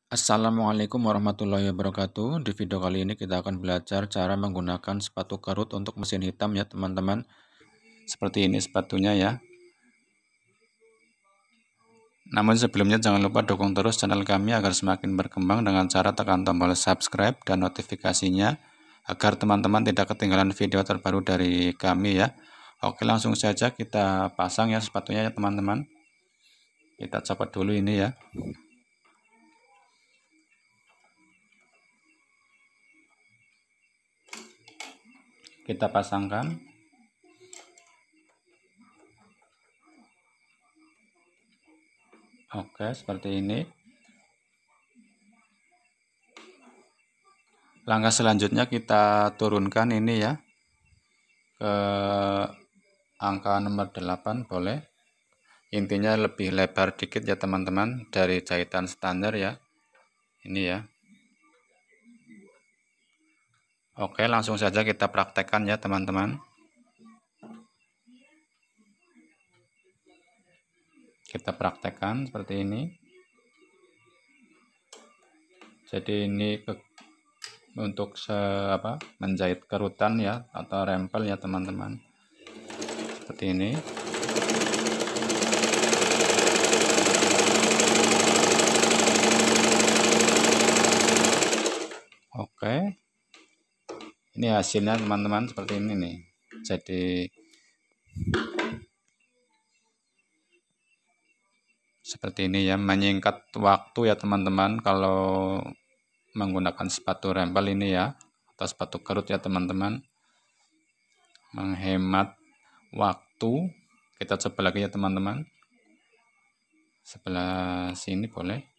Assalamualaikum warahmatullahi wabarakatuh. Di video kali ini kita akan belajar cara menggunakan sepatu kerut untuk mesin hitam ya teman-teman. Seperti ini sepatunya ya. Namun sebelumnya jangan lupa dukung terus channel kami agar semakin berkembang dengan cara tekan tombol subscribe dan notifikasinya agar teman-teman tidak ketinggalan video terbaru dari kami ya. Oke, langsung saja kita pasang ya sepatunya ya teman-teman. Kita copot dulu ini ya. Kita pasangkan. Oke, seperti ini. Langkah selanjutnya kita turunkan ini ya ke angka nomor 8 boleh. Intinya lebih lebar dikit ya teman-teman dari jahitan standar ya. Ini ya. Oke, langsung saja kita praktekkan ya teman-teman. Kita praktekkan seperti ini. Jadi ini untuk menjahit kerutan ya atau rempel ya teman-teman. Seperti ini. Oke. Ini hasilnya teman-teman seperti ini nih. Jadi seperti ini ya, menyingkat waktu ya teman-teman kalau menggunakan sepatu rempel ini ya, atau sepatu kerut ya teman-teman. Menghemat waktu. Kita coba lagi ya teman-teman. Sebelah sini boleh.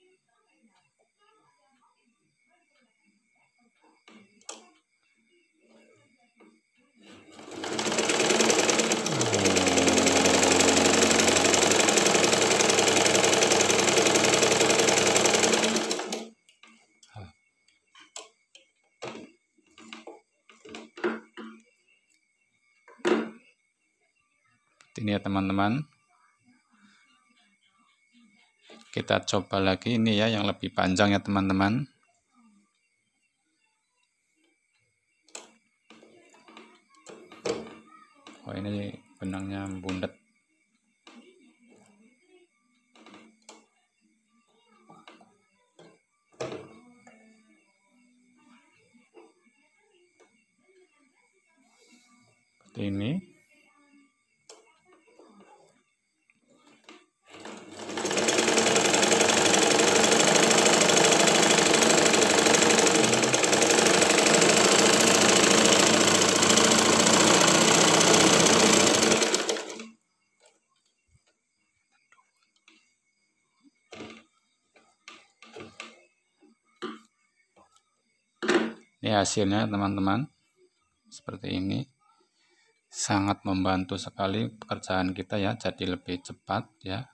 Ini ya teman-teman. Kita coba lagi ini ya yang lebih panjang ya teman-teman. Oh, ini benangnya bundet. Seperti ini. Ini hasilnya teman-teman. Seperti ini. Sangat membantu sekali pekerjaan kita ya, jadi lebih cepat ya.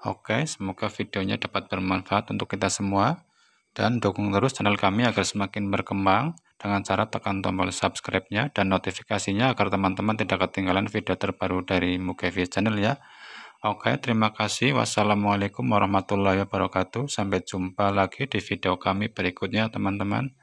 Oke, semoga videonya dapat bermanfaat untuk kita semua. Dan dukung terus channel kami agar semakin berkembang dengan cara tekan tombol subscribe-nya dan notifikasinya agar teman-teman tidak ketinggalan video terbaru dari Mukevi Channel ya. Oke, terima kasih. Wassalamualaikum warahmatullahi wabarakatuh. Sampai jumpa lagi di video kami berikutnya teman-teman.